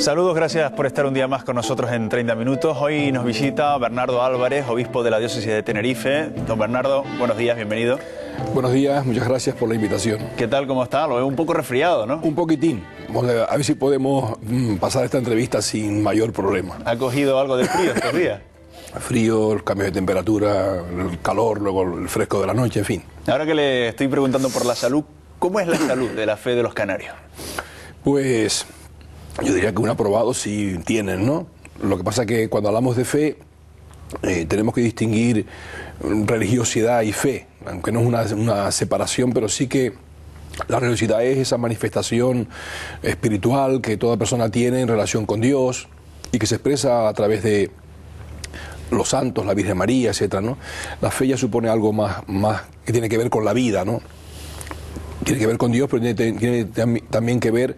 Saludos, gracias por estar un día más con nosotros en 30 Minutos. Hoy nos visita Bernardo Álvarez, obispo de la diócesis de Tenerife. Don Bernardo, buenos días, bienvenido. Buenos días, muchas gracias por la invitación. ¿Qué tal, cómo está? Lo veo un poco resfriado, ¿no? Un poquitín. A ver si podemos pasar esta entrevista sin mayor problema. ¿Ha cogido algo de frío estos días? Frío, el cambio de temperatura, el calor, luego el fresco de la noche, en fin. Ahora que le estoy preguntando por la salud, ¿cómo es la salud de la fe de los canarios? Pues yo diría que un aprobado sí tienen, ¿no? Lo que pasa es que cuando hablamos de fe tenemos que distinguir religiosidad y fe, aunque no es una separación, pero sí que la religiosidad es esa manifestación espiritual que toda persona tiene en relación con Dios y que se expresa a través de los santos, la Virgen María, etcétera, ¿no? La fe ya supone algo más que tiene que ver con la vida, ¿no? Tiene que ver con Dios, pero tiene también que ver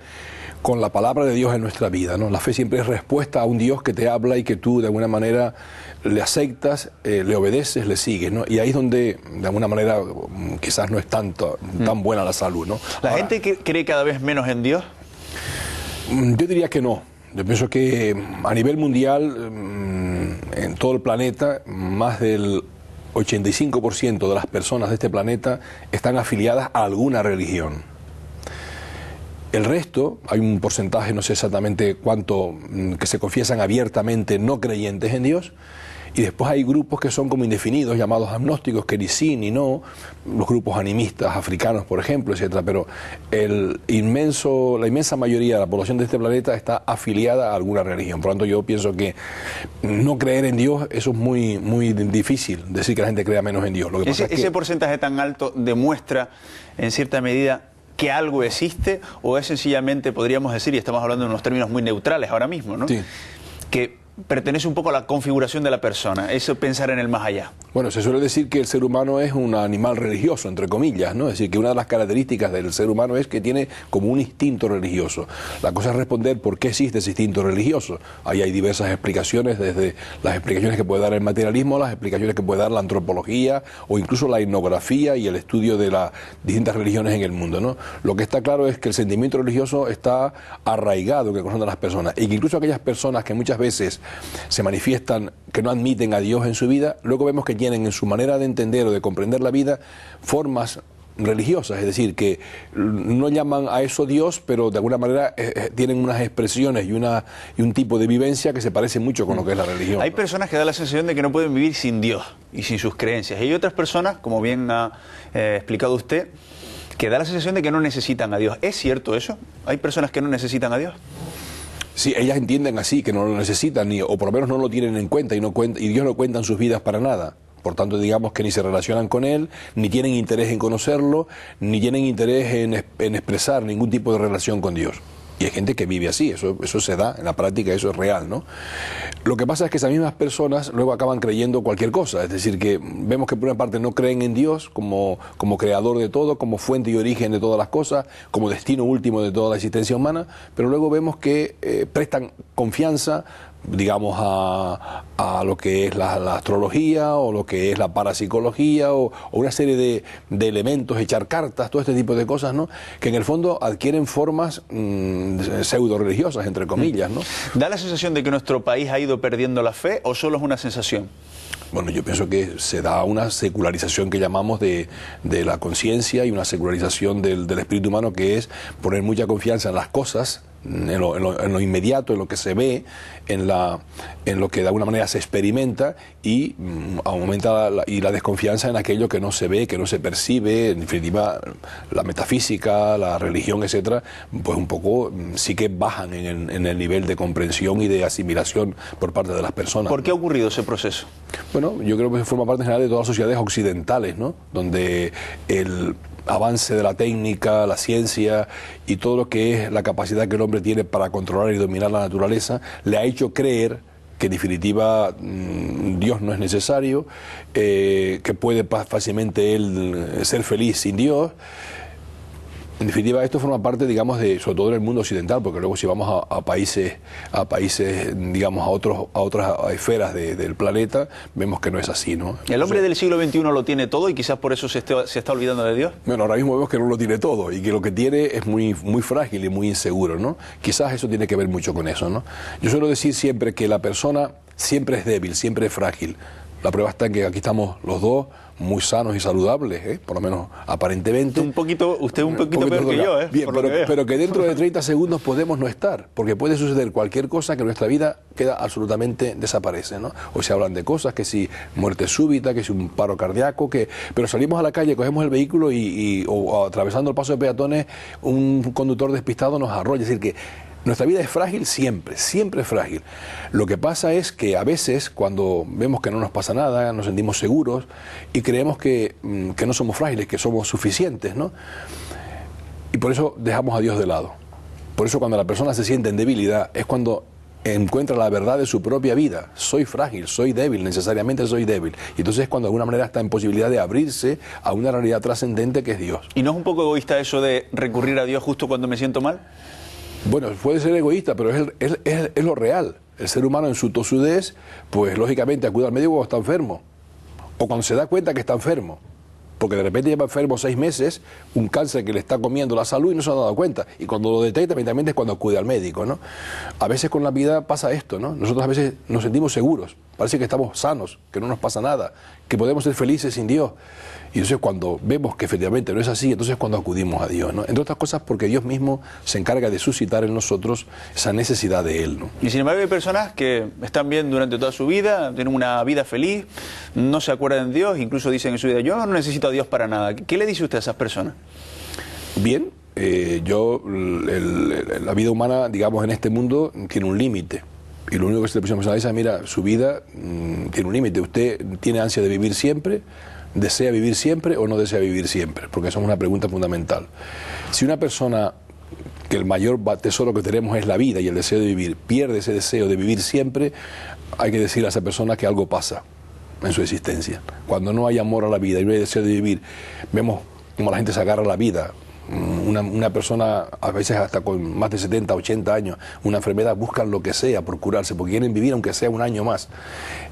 con la palabra de Dios en nuestra vida, ¿no? La fe siempre es respuesta a un Dios que te habla y que tú de alguna manera le aceptas, le obedeces, le sigues, ¿no? Y ahí es donde de alguna manera quizás no es tan buena la salud, ¿no? ¿La gente cree cada vez menos en Dios? Yo diría que no. Yo pienso que a nivel mundial, en todo el planeta, más del 85% de las personas de este planeta están afiliadas a alguna religión. El resto, hay un porcentaje, no sé exactamente cuánto, que se confiesan abiertamente no creyentes en Dios, y después hay grupos que son como indefinidos, llamados agnósticos, que ni sí ni no, los grupos animistas africanos, por ejemplo, etcétera. Pero la inmensa mayoría de la población de este planeta está afiliada a alguna religión. Por lo tanto, yo pienso que no creer en Dios, eso es muy, muy difícil, decir que la gente crea menos en Dios. Lo que pasa es que ¿Ese porcentaje tan alto demuestra, en cierta medida, que algo existe, o es sencillamente, podríamos decir, y estamos hablando de unos términos muy neutrales ahora mismo, ¿no? Sí. Que pertenece un poco a la configuración de la persona, eso pensar en el más allá? Bueno, se suele decir que el ser humano es un animal religioso, entre comillas, ¿no? Es decir, que una de las características del ser humano es que tiene como un instinto religioso. La cosa es responder por qué existe ese instinto religioso. Ahí hay diversas explicaciones, desde las explicaciones que puede dar el materialismo, las explicaciones que puede dar la antropología o incluso la etnografía y el estudio de las distintas religiones en el mundo, ¿no? Lo que está claro es que el sentimiento religioso está arraigado en el corazón de las personas y que incluso aquellas personas que muchas veces se manifiestan que no admiten a Dios en su vida, luego vemos que tienen en su manera de entender o de comprender la vida formas religiosas, es decir, que no llaman a eso Dios, pero de alguna manera tienen unas expresiones y un tipo de vivencia que se parece mucho con lo que es la religión. Hay personas que dan la sensación de que no pueden vivir sin Dios y sin sus creencias. Y hay otras personas, como bien ha explicado usted, que da la sensación de que no necesitan a Dios. ¿Es cierto eso? ¿Hay personas que no necesitan a Dios? Sí, ellas entienden así, que no lo necesitan, o por lo menos no lo tienen en cuenta, y Dios no cuenta en sus vidas para nada. Por tanto, digamos que ni se relacionan con Él, ni tienen interés en conocerlo, ni tienen interés en expresar ningún tipo de relación con Dios. Y hay gente que vive así, eso se da, en la práctica eso es real, ¿no? Lo que pasa es que esas mismas personas luego acaban creyendo cualquier cosa, es decir, que vemos que por una parte no creen en Dios como creador de todo, como fuente y origen de todas las cosas, como destino último de toda la existencia humana, pero luego vemos que prestan confianza, digamos, a lo que es la astrología o lo que es la parapsicología o una serie de elementos, echar cartas, todo este tipo de cosas, ¿no? Que en el fondo adquieren formas pseudo religiosas, entre comillas, ¿no? ¿Da la sensación de que nuestro país ha ido perdiendo la fe o solo es una sensación? Bueno, yo pienso que se da una secularización que llamamos de la conciencia y una secularización del espíritu humano, que es poner mucha confianza en las cosas, en lo inmediato, en lo que se ve, en lo que de alguna manera se experimenta, y aumenta la desconfianza en aquello que no se ve, que no se percibe. En definitiva, la metafísica, la religión, etcétera, pues un poco sí que bajan en el nivel de comprensión y de asimilación por parte de las personas. ¿Por qué ha ocurrido ese proceso? Bueno, yo creo que forma parte en general de todas las sociedades occidentales, ¿no? Donde el avance de la técnica, la ciencia y todo lo que es la capacidad que el hombre tiene para controlar y dominar la naturaleza, le ha hecho creer que en definitiva Dios no es necesario, que puede fácilmente él ser feliz sin Dios. En definitiva, esto forma parte, digamos, de, sobre todo en el mundo occidental, porque luego si vamos a países, digamos, a otras esferas del planeta, vemos que no es así, ¿no? ¿El hombre del siglo XXI lo tiene todo y quizás por eso se está olvidando de Dios? Bueno, ahora mismo vemos que no lo tiene todo y que lo que tiene es muy frágil y muy inseguro, ¿no? Quizás eso tiene que ver mucho con eso, ¿no? Yo suelo decir siempre que la persona siempre es débil, siempre es frágil. La prueba está en que aquí estamos los dos muy sanos y saludables, por lo menos aparentemente. Usted un poquito peor que yo, Bien, pero que dentro de 30 segundos podemos no estar, porque puede suceder cualquier cosa que nuestra vida queda absolutamente desaparece, ¿no? O se hablan de cosas, que si muerte súbita, que si un paro cardíaco, pero salimos a la calle, cogemos el vehículo o atravesando el paso de peatones, un conductor despistado nos arrolla. Es decir, que nuestra vida es frágil siempre, siempre es frágil. Lo que pasa es que a veces cuando vemos que no nos pasa nada, nos sentimos seguros y creemos que no somos frágiles, que somos suficientes, ¿no? Y por eso dejamos a Dios de lado. Por eso cuando la persona se siente en debilidad es cuando encuentra la verdad de su propia vida. Soy frágil, soy débil, necesariamente soy débil. Y entonces es cuando de alguna manera está en posibilidad de abrirse a una realidad trascendente que es Dios. ¿Y no es un poco egoísta eso de recurrir a Dios justo cuando me siento mal? Bueno, puede ser egoísta, pero es lo real. El ser humano en su tosudez, pues lógicamente acude al médico cuando está enfermo. O cuando se da cuenta que está enfermo. Porque de repente lleva enfermo 6 meses, un cáncer que le está comiendo la salud y no se ha dado cuenta. Y cuando lo detecta, inmediatamente es cuando acude al médico, ¿no? A veces con la vida pasa esto, ¿no? Nosotros a veces nos sentimos seguros, parece que estamos sanos, que no nos pasa nada, que podemos ser felices sin Dios. Y entonces cuando vemos que efectivamente no es así, entonces es cuando acudimos a Dios, ¿no? Entre otras cosas porque Dios mismo se encarga de suscitar en nosotros esa necesidad de Él, ¿no? Y sin embargo hay personas que están bien durante toda su vida, tienen una vida feliz, no se acuerdan de Dios, incluso dicen en su vida, yo no necesito a Dios para nada. ¿Qué le dice usted a esas personas? Bien, la vida humana, digamos, en este mundo tiene un límite. Y lo único que se le puede pensar es, mira, su vida tiene un límite. Usted tiene ansia de vivir siempre, ¿desea vivir siempre o no desea vivir siempre? Porque esa es una pregunta fundamental. Si una persona, que el mayor tesoro que tenemos es la vida y el deseo de vivir, pierde ese deseo de vivir siempre, hay que decirle a esa persona que algo pasa en su existencia. Cuando no hay amor a la vida y no hay deseo de vivir, vemos cómo la gente se agarra a la vida. Una persona, a veces hasta con más de 70, 80 años, una enfermedad, buscan lo que sea por curarse, porque quieren vivir aunque sea un año más.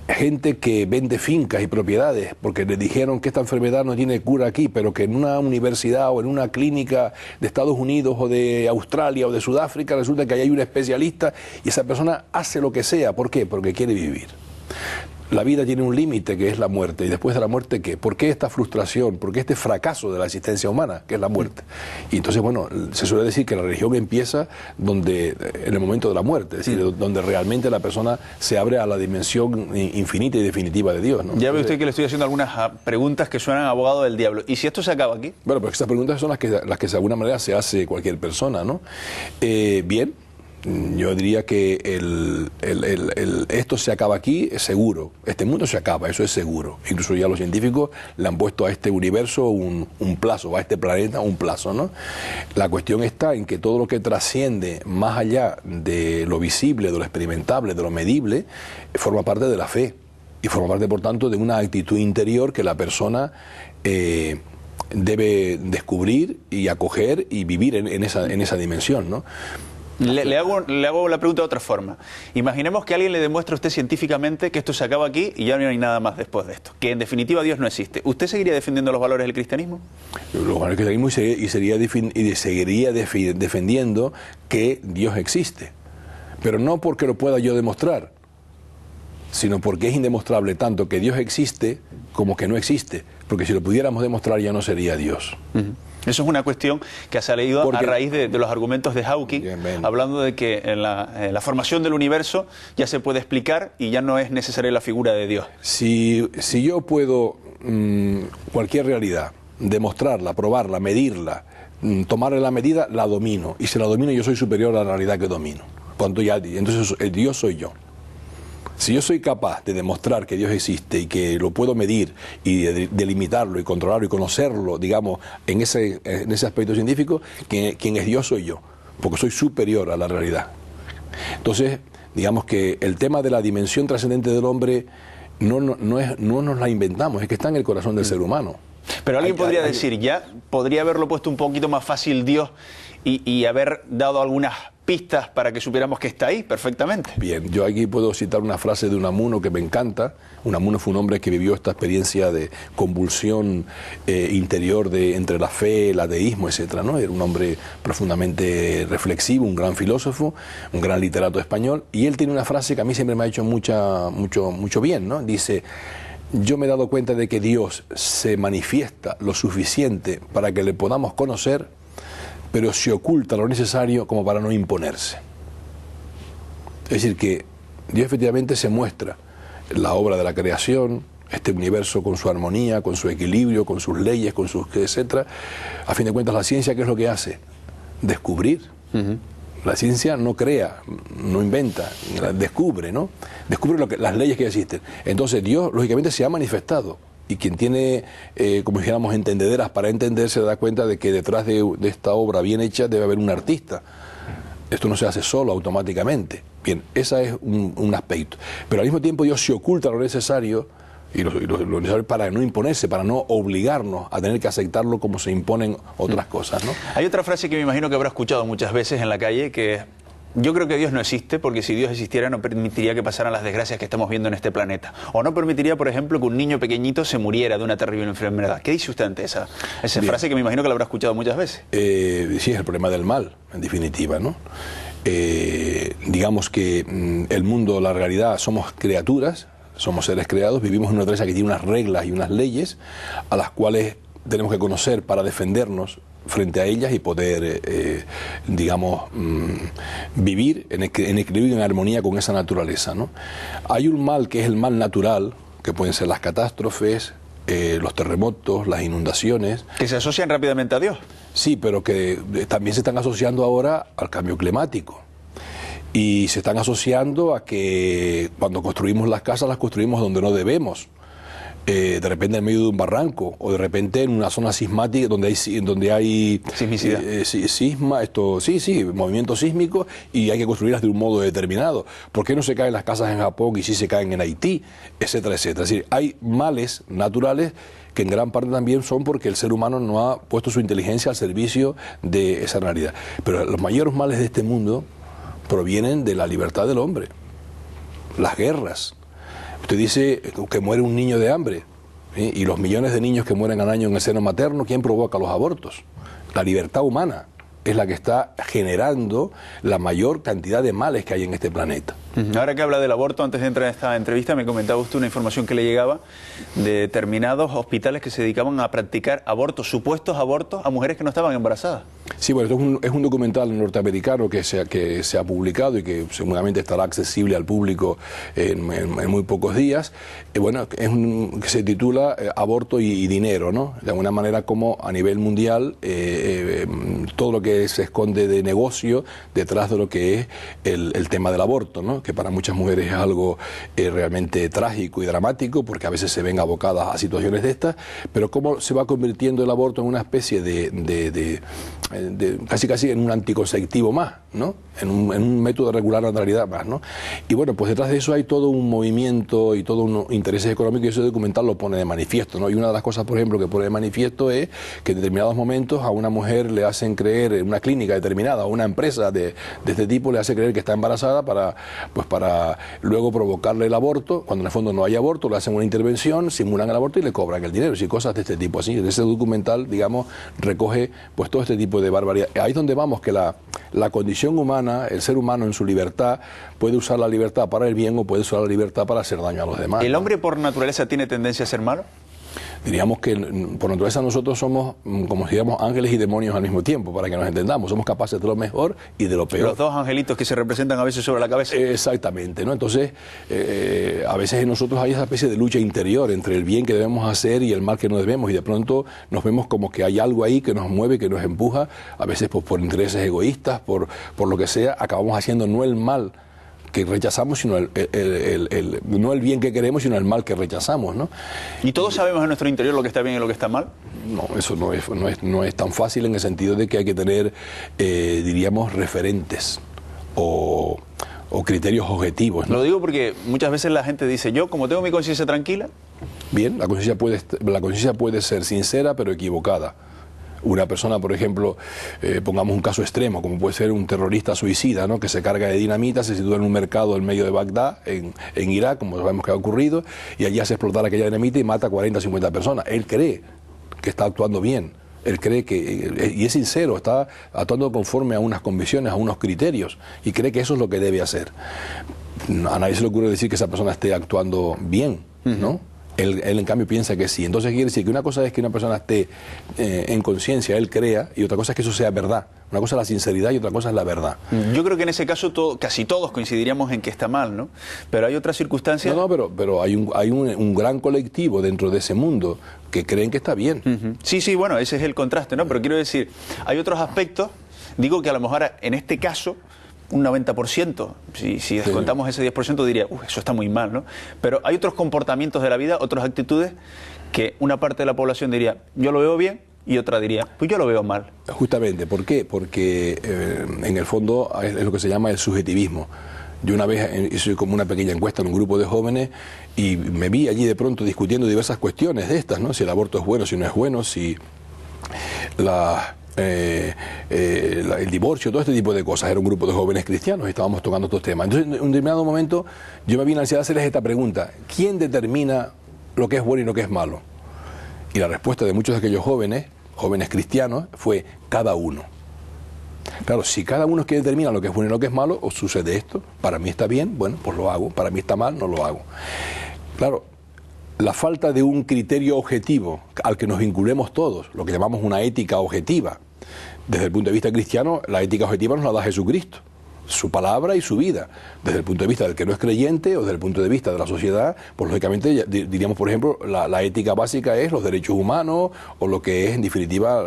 Gente que vende fincas y propiedades porque le dijeron que esta enfermedad no tiene cura aquí, pero que en una universidad o en una clínica de Estados Unidos o de Australia o de Sudáfrica resulta que ahí hay un especialista y esa persona hace lo que sea. ¿Por qué? Porque quiere vivir. La vida tiene un límite que es la muerte. ¿Y después de la muerte qué? ¿Por qué esta frustración? ¿Por qué este fracaso de la existencia humana, que es la muerte? Y entonces, bueno, se suele decir que la religión empieza en el momento de la muerte, es decir, donde realmente la persona se abre a la dimensión infinita y definitiva de Dios, ¿no? Ya ve usted que le estoy haciendo algunas preguntas que suenan a abogado del diablo. ¿Y si esto se acaba aquí? Bueno, pero estas preguntas son las que de alguna manera se hace cualquier persona, ¿no? Bien. Yo diría que esto se acaba aquí, es seguro. Este mundo se acaba, eso es seguro. Incluso ya los científicos le han puesto a este universo un plazo, a este planeta un plazo, ¿no? La cuestión está en que todo lo que trasciende más allá de lo visible, de lo experimentable, de lo medible, forma parte de la fe. Y forma parte, por tanto, de una actitud interior que la persona debe descubrir y acoger y vivir en esa dimensión, ¿no? Le hago la pregunta de otra forma. Imaginemos que alguien le demuestra a usted científicamente que esto se acaba aquí y ya no hay nada más después de esto, que en definitiva Dios no existe. ¿Usted seguiría defendiendo los valores del cristianismo? Los valores del cristianismo y seguiría defendiendo que Dios existe. Pero no porque lo pueda yo demostrar, sino porque es indemostrable tanto que Dios existe como que no existe. Porque si lo pudiéramos demostrar ya no sería Dios. Eso es una cuestión que ha salido a raíz de los argumentos de Hawking, hablando de que en la formación del universo ya se puede explicar y ya no es necesaria la figura de Dios. Si yo puedo cualquier realidad, demostrarla, probarla, medirla, tomarle la medida, la domino. Y si la domino, yo soy superior a la realidad que domino. Entonces el Dios soy yo. Si yo soy capaz de demostrar que Dios existe y que lo puedo medir y delimitarlo y controlarlo y conocerlo, digamos, en ese aspecto científico, quien es Dios soy yo, porque soy superior a la realidad. Entonces, digamos que el tema de la dimensión trascendente del hombre no nos la inventamos, es que está en el corazón del ser humano. Pero alguien podría decir, ya podría haberlo puesto un poquito más fácil Dios y haber dado algunas pistas para que supiéramos que está ahí perfectamente. Bien, yo aquí puedo citar una frase de Unamuno que me encanta. Unamuno fue un hombre que vivió esta experiencia de convulsión interior entre la fe, el ateísmo, etcétera, ¿no? Era un hombre profundamente reflexivo, un gran filósofo, un gran literato español, y él tiene una frase que a mí siempre me ha hecho mucho bien, ¿no? Dice: yo me he dado cuenta de que Dios se manifiesta lo suficiente para que le podamos conocer, pero se oculta lo necesario como para no imponerse. Es decir, que Dios efectivamente se muestra en la obra de la creación, este universo con su armonía, con su equilibrio, con sus leyes, con sus etcétera. A fin de cuentas, la ciencia, ¿qué es lo que hace? Descubrir. La ciencia no crea, no inventa, descubre, ¿no? Descubre las leyes que existen. Entonces Dios, lógicamente, se ha manifestado. Y quien tiene, como dijéramos, entendederas para entender, se da cuenta de que detrás de esta obra bien hecha debe haber un artista. Esto no se hace solo, automáticamente. Bien, ese es un aspecto. Pero al mismo tiempo Dios se oculta lo necesario, y lo necesario para no imponerse, para no obligarnos a tener que aceptarlo como se imponen otras cosas, ¿no? Hay otra frase que me imagino que habrá escuchado muchas veces en la calle, que es: yo creo que Dios no existe, porque si Dios existiera no permitiría que pasaran las desgracias que estamos viendo en este planeta. O no permitiría, por ejemplo, que un niño pequeñito se muriera de una terrible enfermedad. ¿Qué dice usted ante esa frase que me imagino que la habrá escuchado muchas veces? Sí, es el problema del mal, en definitiva, ¿no? Digamos que el mundo, la realidad, somos criaturas, somos seres creados, vivimos en una naturaleza que tiene unas reglas y unas leyes a las cuales tenemos que conocer para defendernos frente a ellas y poder, vivir en equilibrio y en armonía con esa naturaleza, ¿no? Hay un mal que es el mal natural, que pueden ser las catástrofes, los terremotos, las inundaciones. Que se asocian rápidamente a Dios. Sí, pero que también se están asociando ahora al cambio climático. Y se están asociando a que cuando construimos las casas, las construimos donde no debemos. De repente en medio de un barranco, o de repente en una zona sismática donde hay sismicidad, movimiento sísmico, y hay que construirlas de un modo determinado. ¿Por qué no se caen las casas en Japón y sí se caen en Haití? Etcétera, etcétera. Es decir, hay males naturales que en gran parte también son porque el ser humano no ha puesto su inteligencia al servicio de esa realidad. Pero los mayores males de este mundo provienen de la libertad del hombre. Las guerras. Usted dice que muere un niño de hambre, ¿sí? Y los millones de niños que mueren al año en el seno materno, ¿quién provoca los abortos? La libertad humana es la que está generando la mayor cantidad de males que hay en este planeta. Ahora que habla del aborto, antes de entrar en esta entrevista, me comentaba usted una información que le llegaba de determinados hospitales que se dedicaban a practicar abortos, supuestos abortos, a mujeres que no estaban embarazadas. Sí, bueno, esto es un documental norteamericano que se ha publicado y que seguramente estará accesible al público en muy pocos días. Bueno, que se titula Aborto y dinero, ¿no? De alguna manera, como a nivel mundial todo lo que se esconde de negocio detrás de lo que es el tema del aborto, ¿no? Que para muchas mujeres es algo realmente trágico y dramático, porque a veces se ven abocadas a situaciones de estas, pero cómo se va convirtiendo el aborto en una especie de casi en un anticonceptivo más, ¿no? En un método de regular la natalidad más, ¿no? Y bueno, pues detrás de eso hay todo un movimiento y todos unos intereses económicos, y ese documental lo pone de manifiesto, ¿no? Y una de las cosas, por ejemplo, que pone de manifiesto es que en determinados momentos a una mujer le hacen creer, en una clínica determinada, o una empresa de este tipo le hace creer que está embarazada para luego provocarle el aborto, cuando en el fondo no hay aborto, le hacen una intervención, simulan el aborto y le cobran el dinero, y cosas de este tipo así. Ese documental, digamos, recoge pues todo este tipo de barbaridad. Ahí es donde vamos, que la condición humana, el ser humano en su libertad, puede usar la libertad para el bien o puede usar la libertad para hacer daño a los demás. ¿El hombre por naturaleza tiene tendencia a ser malo? Diríamos que por naturaleza nosotros somos, como si digamos, ángeles y demonios al mismo tiempo, para que nos entendamos. Somos capaces de lo mejor y de lo peor. Los dos angelitos que se representan a veces sobre la cabeza. Exactamente, ¿no? Entonces, a veces en nosotros hay esa especie de lucha interior entre el bien que debemos hacer y el mal que no debemos, y de pronto nos vemos como que hay algo ahí que nos mueve, que nos empuja, a veces pues, por intereses egoístas, por lo que sea, acabamos haciendo no el mal que rechazamos, sino no el bien que queremos, sino el mal que rechazamos, ¿no? ¿Y todos sabemos en nuestro interior lo que está bien y lo que está mal? No, eso no es tan fácil, en el sentido de que hay que tener, diríamos, referentes o criterios objetivos, ¿no? Lo digo porque muchas veces la gente dice, yo como tengo mi conciencia tranquila, Bien, la conciencia puede ser sincera pero equivocada. Una persona, por ejemplo, pongamos un caso extremo, como puede ser un terrorista suicida, ¿no?, que se carga de dinamita, se sitúa en un mercado en medio de Bagdad, en Irak, como sabemos que ha ocurrido, y allí hace explotar aquella dinamita y mata a 40 o 50 personas. Él cree que está actuando bien, él cree que, y es sincero, está actuando conforme a unas convicciones, a unos criterios, y cree que eso es lo que debe hacer. A nadie se le ocurre decir que esa persona esté actuando bien, ¿no? Él en cambio piensa que sí. Entonces quiere decir que una cosa es que una persona esté en conciencia, él crea, y otra cosa es que eso sea verdad. Una cosa es la sinceridad y otra cosa es la verdad. Yo creo que en ese caso casi todos coincidiríamos en que está mal, ¿no? Pero hay otras circunstancias... No, pero hay un gran colectivo dentro de ese mundo que creen que está bien. Sí, bueno, ese es el contraste, ¿no? Pero quiero decir, hay otros aspectos, digo que a lo mejor en este caso... un 90%, si descontamos ese 10% diría, eso está muy mal, ¿no? Pero hay otros comportamientos de la vida, otras actitudes que una parte de la población diría, yo lo veo bien, y otra diría, pues yo lo veo mal. Justamente, ¿por qué? Porque en el fondo es lo que se llama el subjetivismo. Yo una vez hice como una pequeña encuesta en un grupo de jóvenes y me vi allí de pronto discutiendo diversas cuestiones de estas, ¿no? Si el aborto es bueno, si no es bueno, si el divorcio, todo este tipo de cosas. Era un grupo de jóvenes cristianos y estábamos tocando estos temas. Entonces, en un determinado momento, yo me vi en la ansiedad de hacerles esta pregunta: ¿quién determina lo que es bueno y lo que es malo? Y la respuesta de muchos de aquellos jóvenes cristianos, fue cada uno. Claro, si cada uno es quien determina lo que es bueno y lo que es malo, o sucede esto, para mí está bien, bueno, pues lo hago, para mí está mal, no lo hago. Claro, la falta de un criterio objetivo al que nos vinculemos todos, lo que llamamos una ética objetiva. Desde el punto de vista cristiano, la ética objetiva nos la da Jesucristo, su palabra y su vida. Desde el punto de vista del que no es creyente o desde el punto de vista de la sociedad, pues lógicamente diríamos, por ejemplo, la ética básica es los derechos humanos o lo que es en definitiva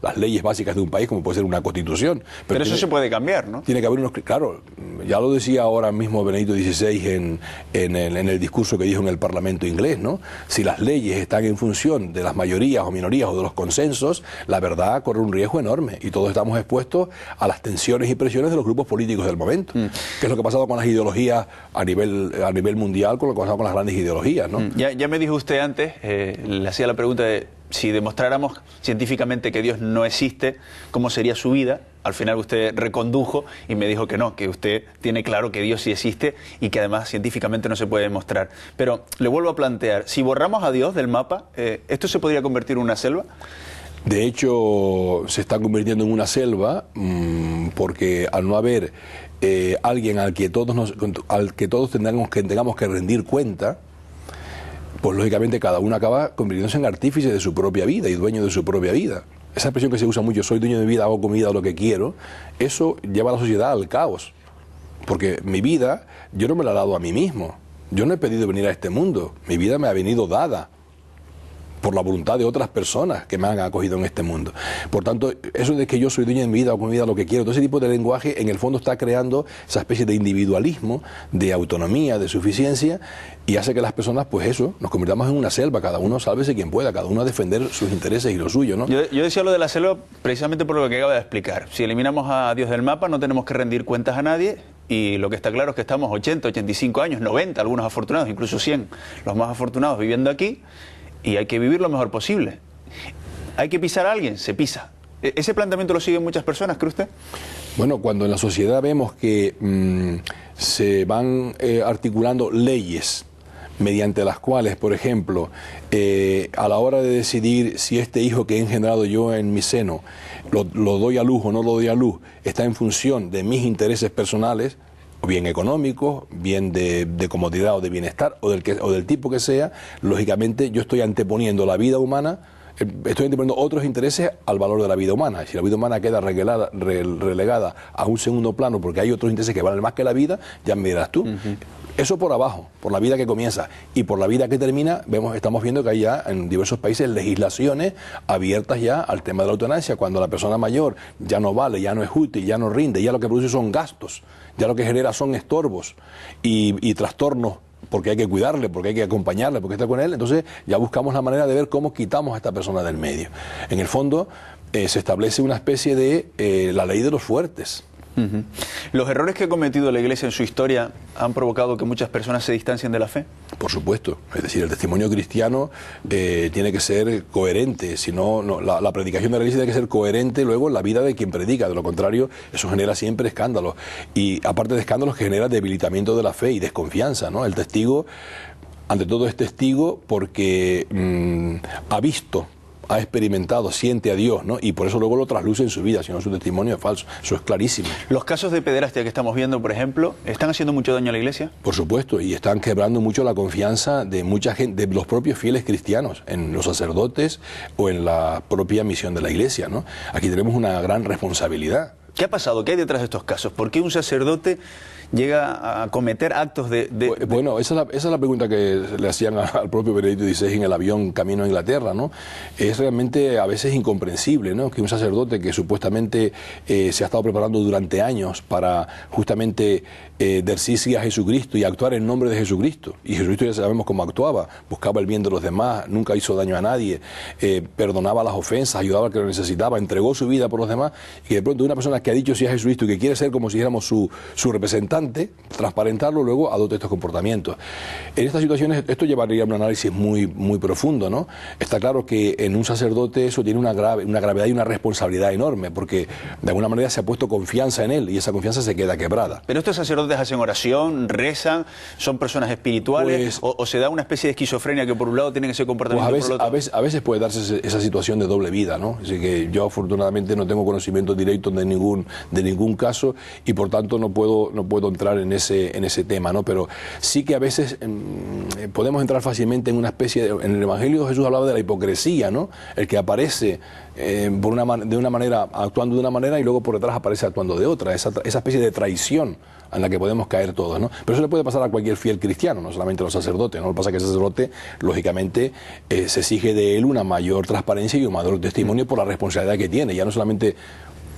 las leyes básicas de un país, como puede ser una constitución. Pero eso se puede cambiar, ¿no? Tiene que haber unos... Claro, ya lo decía ahora mismo Benedicto XVI en el discurso que dijo en el Parlamento inglés, ¿no? Si las leyes están en función de las mayorías o minorías o de los consensos, la verdad corre un riesgo enorme y todos estamos expuestos a las tensiones y presiones de los grupos políticos del momento, que es lo que ha pasado con las ideologías a nivel mundial, con lo que ha pasado con las grandes ideologías, ¿no? Ya me dijo usted antes, le hacía la pregunta de si demostráramos científicamente que Dios no existe, ¿cómo sería su vida? Al final usted recondujo y me dijo que no, que usted tiene claro que Dios sí existe y que además científicamente no se puede demostrar. Pero le vuelvo a plantear, si borramos a Dios del mapa, ¿esto se podría convertir en una selva? De hecho, se está convirtiendo en una selva porque al no haber alguien al que todos tengamos que rendir cuenta, pues lógicamente cada uno acaba convirtiéndose en artífice de su propia vida y dueño de su propia vida. Esa expresión que se usa mucho, soy dueño de mi vida, hago con mi vida lo que quiero, eso lleva a la sociedad al caos. Porque mi vida, yo no me la he dado a mí mismo. Yo no he pedido venir a este mundo. Mi vida me ha venido dada por la voluntad de otras personas que me han acogido en este mundo. Por tanto, eso de que yo soy dueño de mi vida o con mi vida lo que quiero, todo ese tipo de lenguaje en el fondo está creando esa especie de individualismo, de autonomía, de suficiencia, y hace que las personas, pues eso, nos convirtamos en una selva, cada uno sálvese quien pueda, cada uno a defender sus intereses y lo suyo, ¿no? Yo decía lo de la selva precisamente por lo que acaba de explicar. Si eliminamos a Dios del mapa, no tenemos que rendir cuentas a nadie, y lo que está claro es que estamos 80, 85 años, 90, algunos afortunados, incluso 100, los más afortunados viviendo aquí, y hay que vivir lo mejor posible. ¿Hay que pisar a alguien? Se pisa. ¿Ese planteamiento lo siguen muchas personas, cree usted? Bueno, cuando en la sociedad vemos que se van articulando leyes mediante las cuales, por ejemplo, a la hora de decidir si este hijo que he engendrado yo en mi seno lo doy a luz o no lo doy a luz, está en función de mis intereses personales, o bien económicos, bien de comodidad o de bienestar, o del tipo que sea, lógicamente yo estoy anteponiendo la vida humana, estoy anteponiendo otros intereses al valor de la vida humana. Si la vida humana queda relegada a un segundo plano porque hay otros intereses que valen más que la vida, ya me dirás tú. Eso por abajo, por la vida que comienza, y por la vida que termina, estamos viendo que hay ya en diversos países legislaciones abiertas ya al tema de la eutanasia, cuando la persona mayor ya no vale, ya no es útil, ya no rinde, ya lo que produce son gastos, ya lo que genera son estorbos y trastornos, porque hay que cuidarle, porque hay que acompañarle, porque está con él. Entonces ya buscamos la manera de ver cómo quitamos a esta persona del medio. En el fondo se establece una especie de la ley de los fuertes. ¿Los errores que ha cometido la Iglesia en su historia han provocado que muchas personas se distancien de la fe? Por supuesto. Es decir, el testimonio cristiano tiene que ser coherente. Si no, la predicación de la Iglesia tiene que ser coherente luego en la vida de quien predica. De lo contrario, eso genera siempre escándalos. Y aparte de escándalos, que genera debilitamiento de la fe y desconfianza, ¿no? El testigo, ante todo, es testigo porque ha visto, ha experimentado, siente a Dios, ¿no? Y por eso luego lo trasluce en su vida, si no su testimonio es falso. Eso es clarísimo. ¿Los casos de pederastia que estamos viendo, por ejemplo, están haciendo mucho daño a la Iglesia? Por supuesto, y están quebrando mucho la confianza de mucha gente, de los propios fieles cristianos, en los sacerdotes o en la propia misión de la Iglesia, ¿no? Aquí tenemos una gran responsabilidad. ¿Qué ha pasado? ¿Qué hay detrás de estos casos? ¿Por qué un sacerdote llega a cometer actos de...? Bueno, esa es la pregunta que le hacían al propio Benedicto XVI en el avión camino a Inglaterra, ¿no? Es realmente a veces incomprensible, ¿no? Que un sacerdote que supuestamente se ha estado preparando durante años para justamente decirse a Jesucristo y actuar en nombre de Jesucristo. Y Jesucristo ya sabemos cómo actuaba, buscaba el bien de los demás, nunca hizo daño a nadie, perdonaba las ofensas, ayudaba al que lo necesitaba, entregó su vida por los demás, y que de pronto una persona que ha dicho sí a Jesucristo y que quiere ser como si dijéramos su representante, transparentarlo, luego adopta estos comportamientos. En estas situaciones esto llevaría a un análisis muy profundo, ¿no? Está claro que en un sacerdote eso tiene una gravedad y una responsabilidad enorme, porque de alguna manera se ha puesto confianza en él y esa confianza se queda quebrada. Pero estos sacerdotes hacen oración, rezan, son personas espirituales, pues, o se da una especie de esquizofrenia que por un lado tienen ese comportamiento, pues por el otro. a veces puede darse esa situación de doble vida, ¿no? Así que yo afortunadamente no tengo conocimiento directo de ningún caso y por tanto no puedo entrar en ese tema, ¿no? Pero sí que a veces podemos entrar fácilmente en una especie en el Evangelio Jesús hablaba de la hipocresía, ¿no? El que aparece de una manera, actuando de una manera y luego por detrás aparece actuando de otra, esa especie de traición en la que podemos caer todos, ¿no? Pero eso le puede pasar a cualquier fiel cristiano, no solamente a los sacerdotes, ¿no? Lo que pasa es que el sacerdote, lógicamente, se exige de él una mayor transparencia y un mayor testimonio por la responsabilidad que tiene, ya no solamente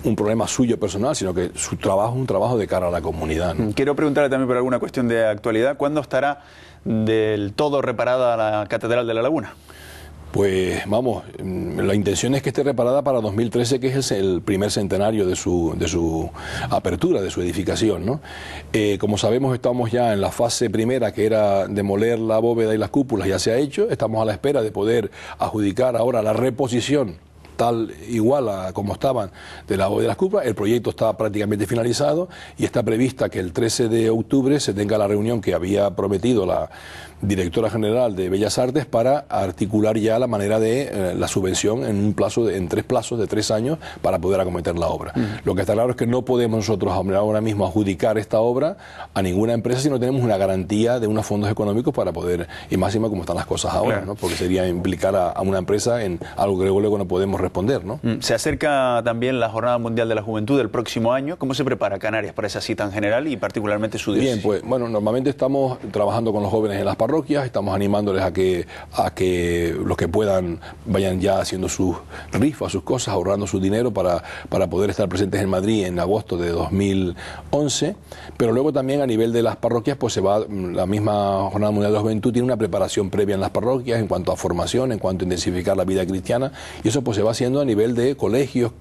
un problema suyo personal, sino que su trabajo es un trabajo de cara a la comunidad, ¿no? Quiero preguntarle también por alguna cuestión de actualidad, ¿cuándo estará del todo reparada la Catedral de la Laguna? Pues vamos, la intención es que esté reparada para 2013, que es el primer centenario de su apertura, de su edificación, ¿no? Como sabemos, estamos ya en la fase primera, que era demoler la bóveda y las cúpulas, ya se ha hecho. Estamos a la espera de poder adjudicar ahora la reposición tal igual a como estaban de la bóveda de las cúpulas. El proyecto está prácticamente finalizado y está prevista que el 13 de octubre se tenga la reunión que había prometido la directora general de Bellas Artes para articular ya la manera de la subvención en 3 plazos de 3 años para poder acometer la obra. Lo que está claro es que no podemos nosotros ahora mismo adjudicar esta obra a ninguna empresa si no tenemos una garantía de unos fondos económicos para poder, y máxima como están las cosas ahora, ¿no? Porque sería implicar a una empresa en algo que luego no podemos responder, ¿no? Se acerca también la Jornada Mundial de la Juventud del próximo año. ¿Cómo se prepara Canarias para esa cita en general y particularmente su diócesis? Bien, pues bueno, normalmente estamos trabajando con los jóvenes en las parroquias, estamos animándoles a que los que puedan vayan ya haciendo sus rifas, sus cosas, ahorrando su dinero para poder estar presentes en Madrid en agosto de 2011, pero luego también a nivel de las parroquias pues se va, la misma Jornada Mundial de la Juventud tiene una preparación previa en las parroquias en cuanto a formación, en cuanto a intensificar la vida cristiana, y eso pues se va haciendo a nivel de colegios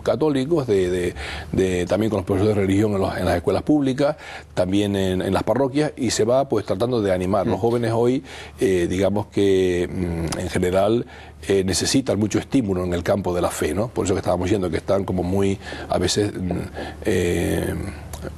católicos, también con los profesores de religión en las escuelas públicas, también en las parroquias, y se va pues tratando de animar. Los jóvenes hoy, digamos que en general necesitan mucho estímulo en el campo de la fe, ¿no? Por eso que estábamos diciendo que están como muy, a veces,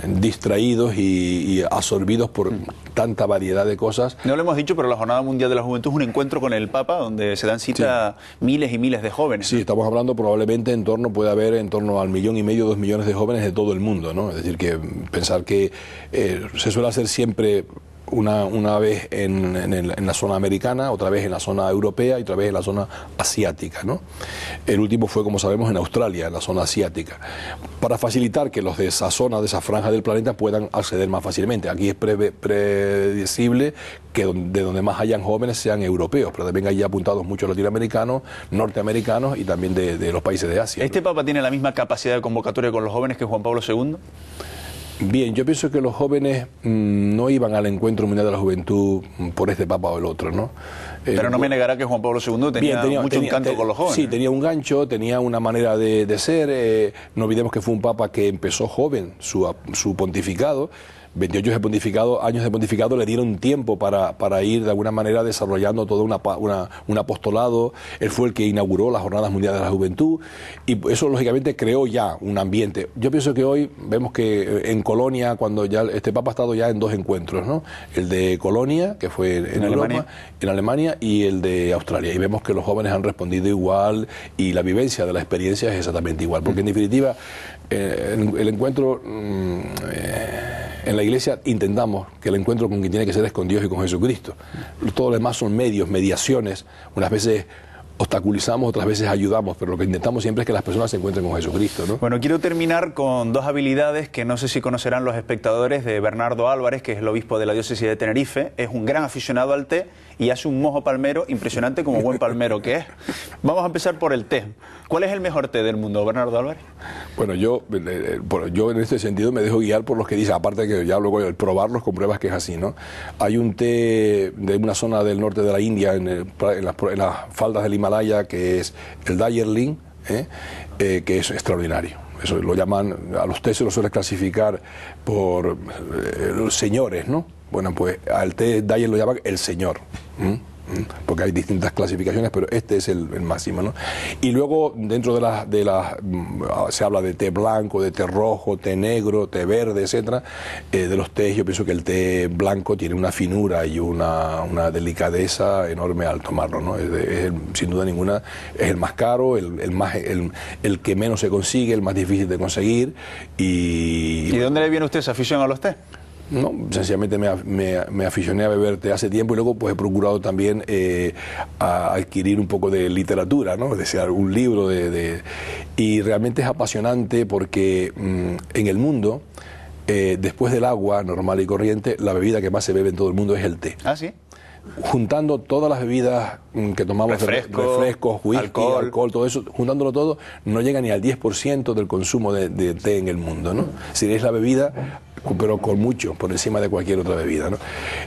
distraídos y absorbidos por tanta variedad de cosas. No lo hemos dicho, pero la Jornada Mundial de la Juventud es un encuentro con el Papa donde se dan cita miles y miles de jóvenes. Sí, estamos hablando probablemente puede haber en torno al 1,5 millones, 2 millones de jóvenes de todo el mundo, ¿no? Es decir, que pensar que se suele hacer siempre una vez en la zona americana, otra vez en la zona europea y otra vez en la zona asiática, ¿no? El último fue, como sabemos, en Australia, en la zona asiática, para facilitar que los de esa zona, de esa franja del planeta puedan acceder más fácilmente. Aquí es predecible que de donde más hayan jóvenes sean europeos, pero también hay ya apuntados muchos latinoamericanos, norteamericanos y también de los países de Asia. ¿Este Papa tiene la misma capacidad de convocatoria con los jóvenes que Juan Pablo II? Bien, yo pienso que los jóvenes no iban al Encuentro Mundial de la Juventud por este papa o el otro, ¿no? Pero no me negará que Juan Pablo II tenía mucho encanto con los jóvenes. Sí, tenía un gancho, tenía una manera de ser. No olvidemos que fue un papa que empezó joven su pontificado. 28 años de pontificado le dieron tiempo para ir de alguna manera desarrollando todo un apostolado. Él fue el que inauguró las Jornadas Mundiales de la Juventud y eso lógicamente creó ya un ambiente. Yo pienso que hoy vemos que en Colonia, cuando ya este Papa ha estado ya en 2 encuentros, ¿no? El de Colonia, que fue en Europa, en Alemania, y el de Australia. Y vemos que los jóvenes han respondido igual y la vivencia de la experiencia es exactamente igual. Porque en definitiva, el encuentro... en la Iglesia intentamos que el encuentro con quien tiene que ser es con Dios y con Jesucristo. Todo lo demás son medios, mediaciones. Unas veces obstaculizamos, otras veces ayudamos, pero lo que intentamos siempre es que las personas se encuentren con Jesucristo, ¿no? Bueno, quiero terminar con 2 habilidades que no sé si conocerán los espectadores de Bernardo Álvarez, que es el obispo de la diócesis de Tenerife. Es un gran aficionado al té y hace un mojo palmero impresionante como buen palmero que es. Vamos a empezar por el té. ¿Cuál es el mejor té del mundo, Bernardo Álvarez? Bueno, yo en este sentido me dejo guiar por los que dicen, aparte de que ya luego al probarlos compruebas que es así, ¿no? Hay un té de una zona del norte de la India, en las faldas del Himalaya, que es el Darjeeling, que es extraordinario. Eso lo llaman, a los tés se los suele clasificar por los señores, ¿no? Bueno, pues al té Darjeeling lo llaman el señor. Porque hay distintas clasificaciones, pero este es el máximo, ¿no? Y luego dentro se habla de té blanco, de té rojo, té negro, té verde, etcétera. De los tés, yo pienso que el té blanco tiene una finura y una delicadeza enorme al tomarlo, ¿no? Sin duda ninguna es el más caro, el que menos se consigue, el más difícil de conseguir. ¿Y de dónde le viene usted esa afición a los tés? No, sencillamente me aficioné a beber té hace tiempo y luego pues he procurado también a adquirir un poco de literatura, ¿no? Es decir, un libro y realmente es apasionante porque en el mundo, después del agua normal y corriente, la bebida que más se bebe en todo el mundo es el té. ¿Ah, sí? Juntando todas las bebidas que tomamos, refrescos, whisky, alcohol, todo eso, juntándolo todo, no llega ni al 10% del consumo de té en el mundo, ¿no? Si es la bebida, pero con mucho, por encima de cualquier otra bebida, ¿no?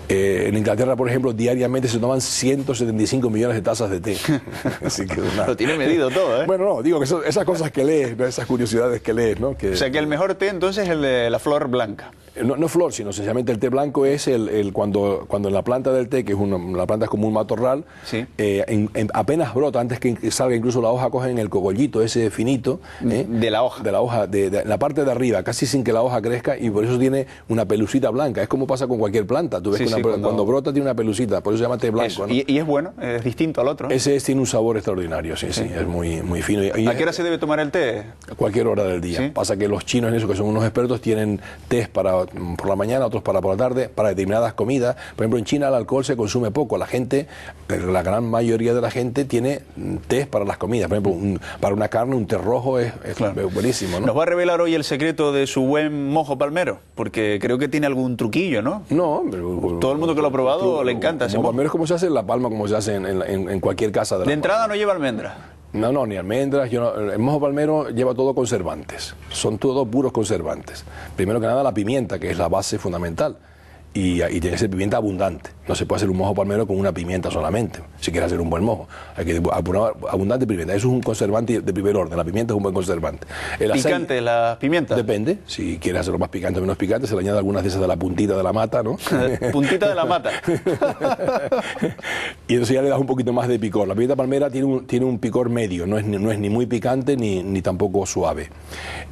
En Inglaterra, por ejemplo, diariamente se toman 175 millones de tazas de té. Así que lo tiene medido todo, ¿eh? Bueno, no, digo que esas cosas que lees, ¿no? Esas curiosidades que lees, ¿no? O sea que el mejor té entonces es el de la flor blanca. No flor, sino sencillamente el té blanco es cuando en la planta del té, que es la planta es como un matorral, sí. Apenas brota, antes que salga incluso la hoja, cogen el cogollito ese finito. De la hoja. De la hoja, de la parte de arriba, casi sin que la hoja crezca, y por eso tiene una pelucita blanca. Es como pasa con cualquier planta. Tú ves que cuando brota tiene una pelucita, por eso se llama té blanco, ¿no? Y es bueno, es distinto al otro. Ese tiene un sabor extraordinario, sí, es muy, muy fino. ¿A qué hora se debe tomar el té? A cualquier hora del día. ¿Sí? Pasa que los chinos en eso, que son unos expertos, tienen tés por la mañana, otros por la tarde, para determinadas comidas. Por ejemplo, en China el alcohol se consume poco. La gran mayoría de la gente tiene tés para las comidas. Por ejemplo, para una carne, un té rojo es buenísimo, ¿no? ¿Nos va a revelar hoy el secreto de su buen mojo palmero? Porque creo que tiene algún truquillo, ¿no? No, pero todo el mundo que lo ha probado le encanta ese mojo. Palmero es como se hace en La Palma, como se hace en cualquier casa de La Palma. ¿De entrada no lleva almendras? No, ni almendras. El mojo palmero lleva todo conservantes. Son todos puros conservantes. Primero que nada la pimienta, que es la base fundamental. Y tiene que ser pimienta abundante. No se puede hacer un mojo palmero con una pimienta solamente, si quieres hacer un buen mojo. Hay que apurar abundante pimienta. Eso es un conservante de primer orden. La pimienta es un buen conservante. ¿Picante las pimientas? Depende. Si quieres hacerlo más picante o menos picante, se le añade algunas de esas de la puntita de la mata, ¿no? Puntita de la mata. Y entonces ya le das un poquito más de picor. La pimienta palmera tiene un picor medio. No es ni muy picante ni tampoco suave.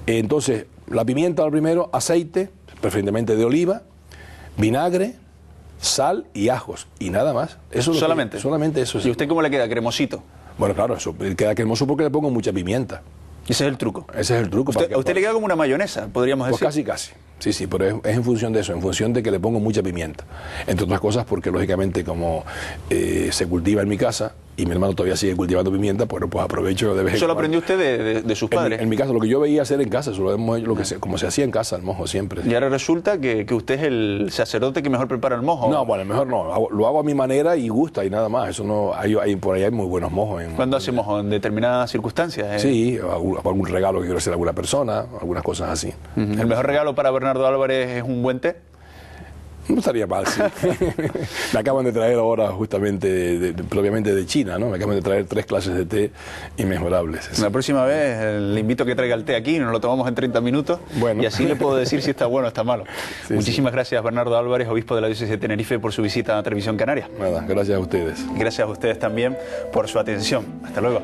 Entonces, la pimienta al primero, aceite, preferentemente de oliva, vinagre, sal y ajos, y nada más. Eso solamente eso. Sí. ¿Y usted cómo le queda? ¿Cremosito? Bueno, claro, eso queda cremoso porque le pongo mucha pimienta. Ese es el truco. Ese es el truco. ¿A usted le queda como una mayonesa, podríamos decir? Pues casi. Sí, pero es en función de eso, en función de que le pongo mucha pimienta. Entre otras cosas porque, lógicamente, como se cultiva en mi casa, y mi hermano todavía sigue cultivando pimienta, bueno, pues aprovecho de vez en ¿Eso lo cuando. aprendió usted de sus padres? En mi casa, lo que yo veía hacer en casa, eso lo hemos hecho, como se hacía en casa, el mojo siempre. Y ahora resulta que usted es el sacerdote que mejor prepara el mojo. No, bueno, mejor no. Lo hago a mi manera y gusta y nada más. Eso no, por ahí hay muy buenos mojos. ¿Cuándo hace mojo? ¿En determinadas circunstancias? Sí, algún regalo que quiero hacer a alguna persona, algunas cosas así. ¿El mejor regalo para Bernardo Álvarez es un buen té? No estaría mal, sí. Me acaban de traer ahora justamente, propiamente de China, ¿no? Me acaban de traer 3 clases de té inmejorables. La próxima vez le invito a que traiga el té aquí, nos lo tomamos en 30 minutos bueno. Y así le puedo decir si está bueno o está malo. Sí, Muchísimas gracias, Bernardo Álvarez, obispo de la diócesis de Tenerife, por su visita a Televisión Canaria. Nada, gracias a ustedes. Gracias a ustedes también por su atención. Hasta luego.